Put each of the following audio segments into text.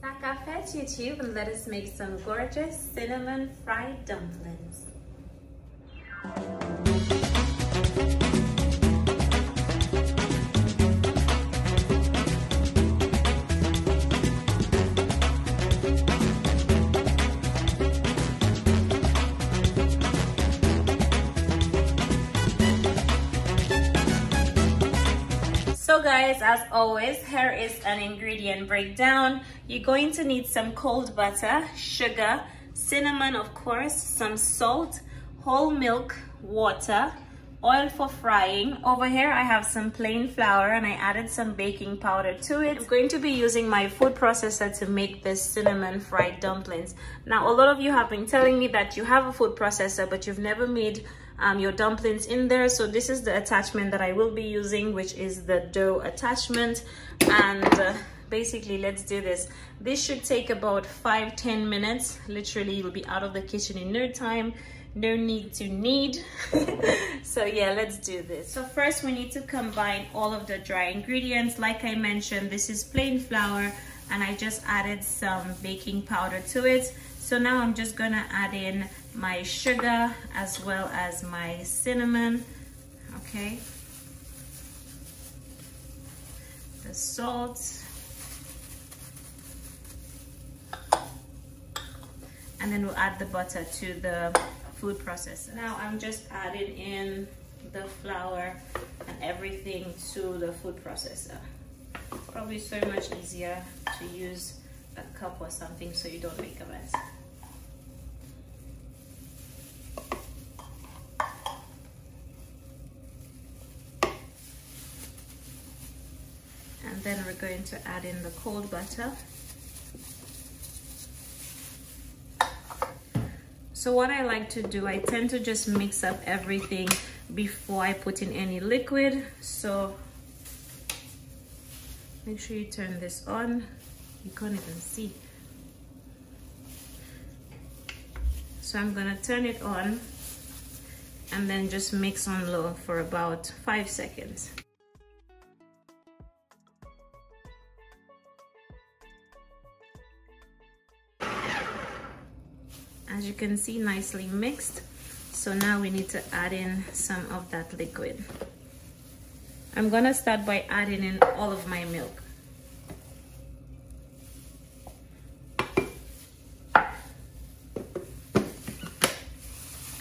Sakafet YouTube, and let us make some gorgeous cinnamon fried dumplings. So guys, as always, here is an ingredient breakdown. You're going to need some cold butter, sugar, cinnamon of course, some salt, whole milk, water, oil for frying. Over here I have some plain flour and I added some baking powder to it. I'm going to be using my food processor to make this cinnamon fried dumplings. Now a lot of you have been telling me that you have a food processor but you've never made your dumplings in there, so this is the attachment that I will be using, which is the dough attachment. And basically let's do this. This should take about 5-10 minutes. Literally you'll be out of the kitchen in no time. No need to knead. So yeah, let's do this. So first we need to combine all of the dry ingredients. Like I mentioned, this is plain flour and I just added some baking powder to it. So now I'm just gonna add in my sugar as well as my cinnamon, okay, the salt, and then we'll add the butter to the food processor. Now I'm just adding in the flour and everything to the food processor. Probably so much easier to use a cup or something so you don't make a mess. And then we're going to add in the cold butter. So what I like to do, I tend to just mix up everything before I put in any liquid. So make sure you turn this on. You can't even see. So I'm gonna turn it on and then just mix on low for about 5 seconds. As you can see, nicely mixed. So now we need to add in some of that liquid. I'm gonna start by adding in all of my milk.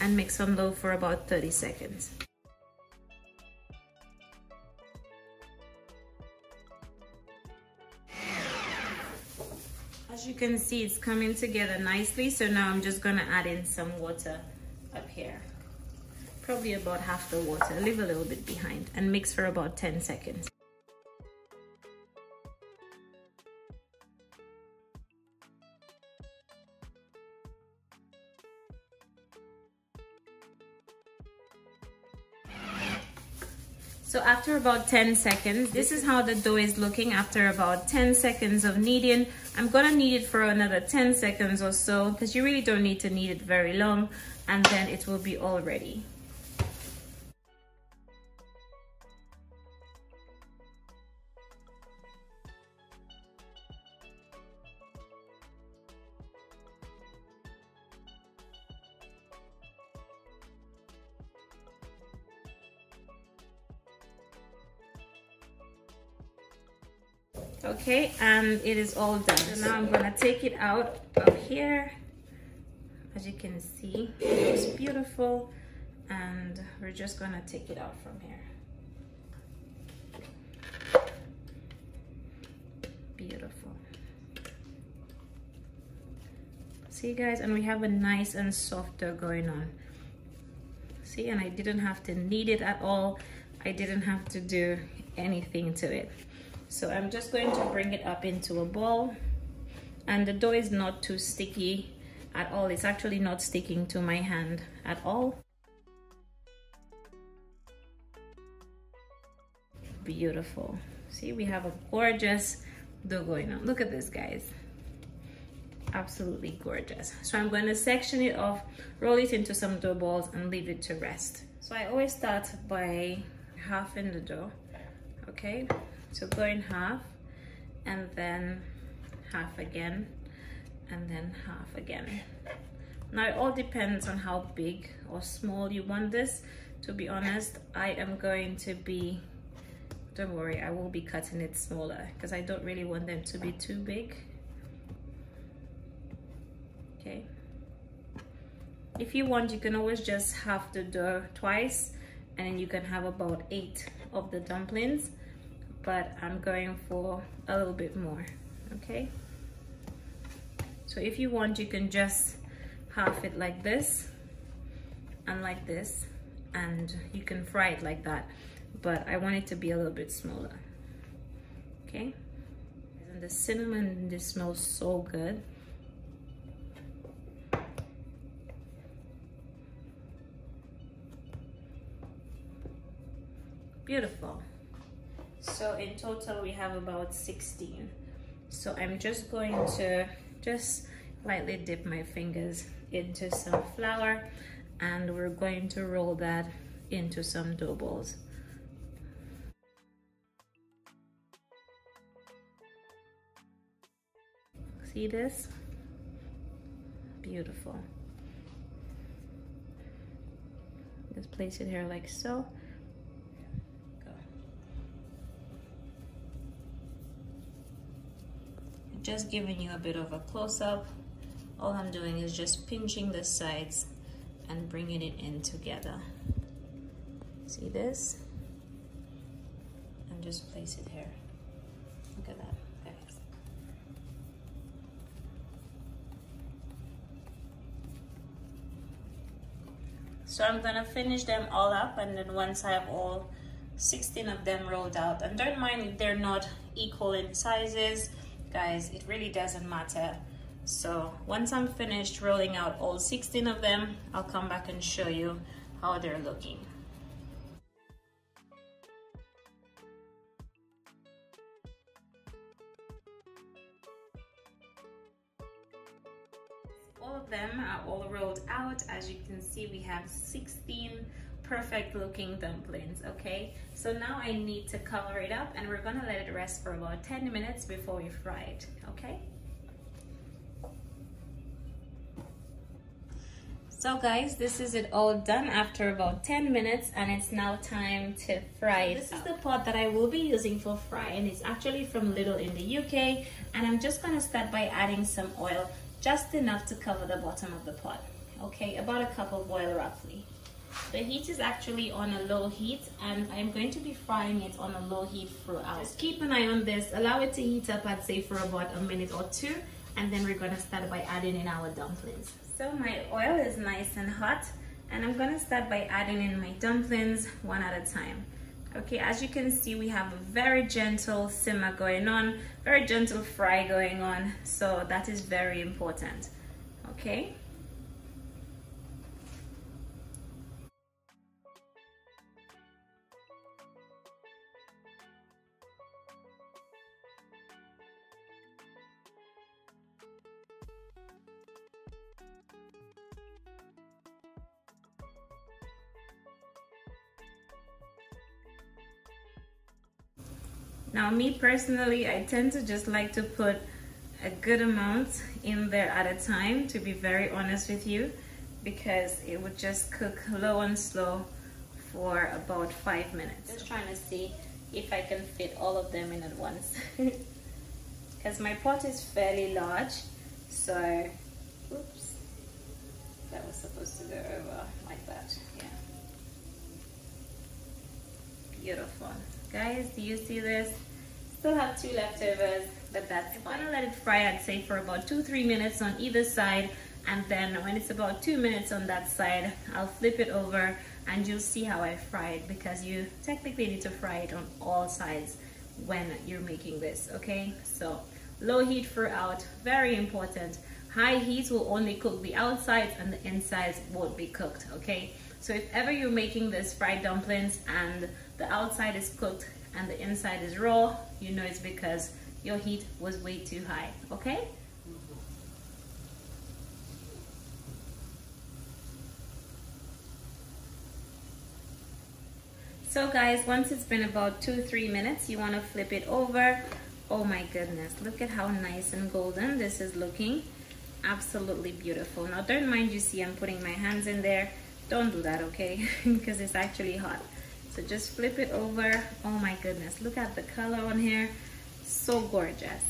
And mix on low for about 30 seconds. As you can see, it's coming together nicely. So now I'm just gonna add in some water up here. Probably about half the water, leave a little bit behind, and mix for about 10 seconds. So after about 10 seconds, this is how the dough is looking after about 10 seconds of kneading. I'm gonna knead it for another 10 seconds or so because you really don't need to knead it very long, and then it will be all ready. Okay, and it is all done. So now I'm gonna take it out of here. As you can see, it's beautiful, and we're just gonna take it out from here. Beautiful. See guys, and we have a nice and soft dough going on. See, and I didn't have to knead it at all. I didn't have to do anything to it. So I'm just going to bring it up into a bowl, and the dough is not too sticky at all. It's actually not sticking to my hand at all. Beautiful. See, we have a gorgeous dough going on. Look at this, guys. Absolutely gorgeous. So I'm going to section it off, roll it into some dough balls, and leave it to rest. So I always start by halving the dough. Okay, so go in half and then half again, and then half again. Now it all depends on how big or small you want this. To be honest, I am going to be, don't worry, I will be cutting it smaller because I don't really want them to be too big. Okay. If you want, you can always just half the dough twice, and then you can have about 8 of the dumplings, but I'm going for a little bit more. Okay, so if you want, you can just half it like this and like this, and you can fry it like that, but I want it to be a little bit smaller. Okay, and the cinnamon, this smells so good. Beautiful. So in total we have about 16. So I'm just going to just lightly dip my fingers into some flour, and we're going to roll that into some dough balls. See this? Beautiful. Just place it here like so. Just giving you a bit of a close-up. All I'm doing is just pinching the sides and bringing it in together. See this? And just place it here. Look at that, guys. So I'm gonna finish them all up, and then once I have all 16 of them rolled out, and don't mind if they're not equal in sizes, guys, it really doesn't matter. So once I'm finished rolling out all 16 of them, I'll come back and show you how they're looking. All of them are all rolled out. As you can see, we have 16 perfect looking dumplings. Okay, so now I need to cover it up, and we're gonna let it rest for about 10 minutes before we fry it. Okay, so guys, this is it all done after about 10 minutes, and it's now time to fry it. This is the pot that I will be using for frying. It's actually from Lidl in the UK, and I'm just gonna start by adding some oil, just enough to cover the bottom of the pot. Okay, about a cup of oil roughly. The heat is actually on a low heat, and I'm going to be frying it on a low heat throughout. Just keep an eye on this, allow it to heat up, I'd say for about a minute or two, and then we're gonna start by adding in our dumplings. So my oil is nice and hot, and I'm gonna start by adding in my dumplings one at a time. Okay, as you can see, we have a very gentle simmer going on, very gentle fry going on, so that is very important. Okay. Now me personally, I tend to just like to put a good amount in there at a time, to be very honest with you, because it would just cook low and slow for about 5 minutes. Just trying to see if I can fit all of them in at once. Because my pot is fairly large, so, oops, that was supposed to go over like that, yeah. Beautiful. Guys, do you see this? Still have 2 leftovers, but that's fine. I'm gonna let it fry, I'd say, for about 2-3 minutes on either side, and then when it's about 2 minutes on that side, I'll flip it over and you'll see how I fry it, because you technically need to fry it on all sides when you're making this. Okay, so low heat throughout, very important. High heat will only cook the outsides and the insides won't be cooked. Okay, so if ever you're making this fried dumplings and the outside is cooked and the inside is raw, you know it's because your heat was way too high. Okay, so guys, once it's been about 2-3 minutes, you want to flip it over, Oh my goodness, look at how nice and golden this is looking. Absolutely beautiful. Now don't mind, you see I'm putting my hands in there. Don't do that, okay? Because it's actually hot. So just flip it over. Oh my goodness, look at the color on here. So gorgeous.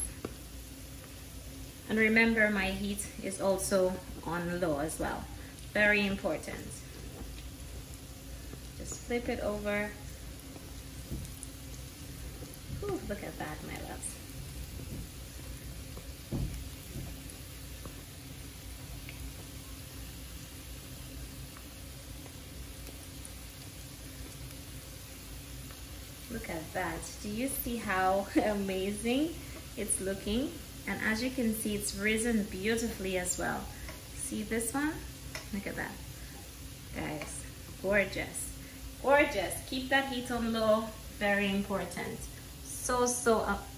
And remember, my heat is also on low as well. Very important. Just flip it over. Ooh, look at that, my loves. Look at that. Do you see how amazing it's looking? And as you can see, it's risen beautifully as well. See this one? Look at that. Guys, gorgeous. Gorgeous. Keep that heat on low. Very important.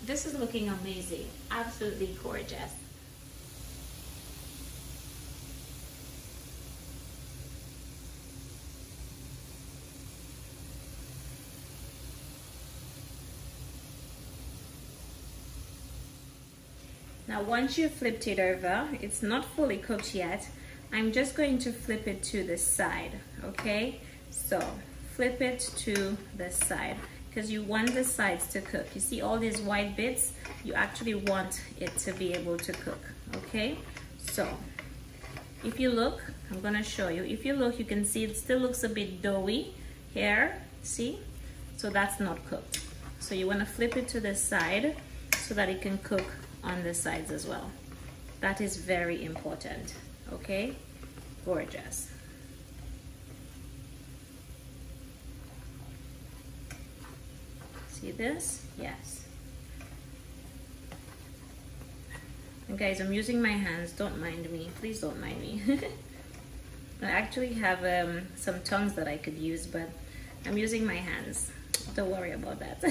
This is looking amazing. Absolutely gorgeous. Now once you flipped it over, it's not fully cooked yet. I'm just going to flip it to the side, okay? So flip it to the side because you want the sides to cook. You see all these white bits? You actually want it to be able to cook, okay? So if you look, I'm gonna show you. If you look, you can see it still looks a bit doughy here, see? So that's not cooked. So you wanna flip it to the side so that it can cook on the sides as well. That is very important, okay? Gorgeous. See this? Yes. And guys, I'm using my hands, don't mind me, please don't mind me. I actually have some tongs that I could use, but I'm using my hands. Don't worry about that.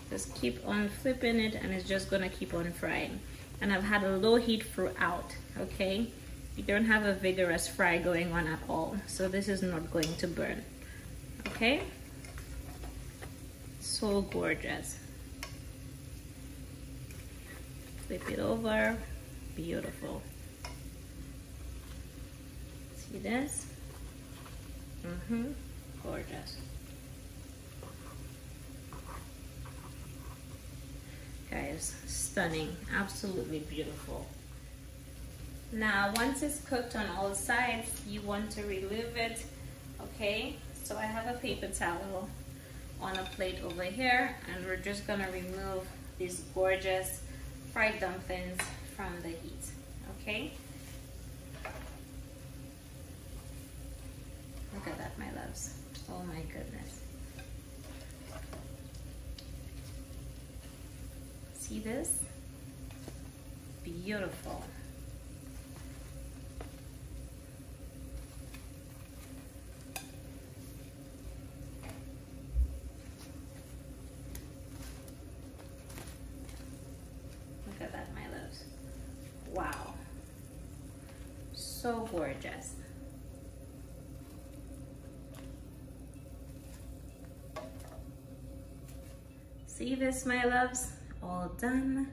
Just keep on flipping it and it's just gonna keep on frying. And I've had a low heat throughout, okay? You don't have a vigorous fry going on at all, so this is not going to burn, okay? So gorgeous. Flip it over, beautiful. See this? Gorgeous. Guys, stunning, absolutely beautiful. Now once it's cooked on all sides, you want to relieve it, okay? So I have a paper towel on a plate over here, and we're just gonna remove these gorgeous fried dumplings from the heat, okay? Look at that, my loves. Oh my goodness. See this? Beautiful. Look at that, my loves. Wow. So gorgeous. See this, my loves? All done.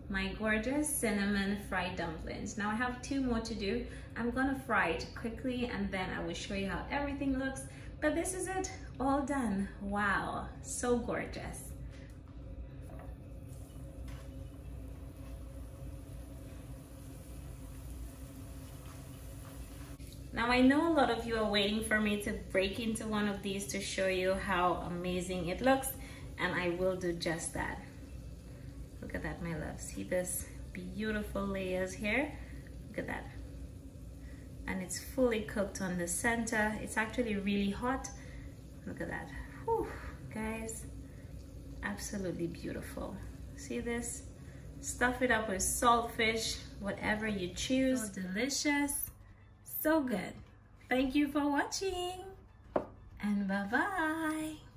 My gorgeous cinnamon fried dumplings. Now I have 2 more to do. I'm gonna fry it quickly and then I will show you how everything looks. But this is it, all done. Wow, so gorgeous. Now I know a lot of you are waiting for me to break into one of these to show you how amazing it looks, and I will do just that. Look at that, my love. See this beautiful layers here? Look at that. And it's fully cooked on the center. It's actually really hot. Look at that. Whew, guys, absolutely beautiful. See this? Stuff it up with saltfish, whatever you choose. So delicious, so good. Thank you for watching, and bye-bye.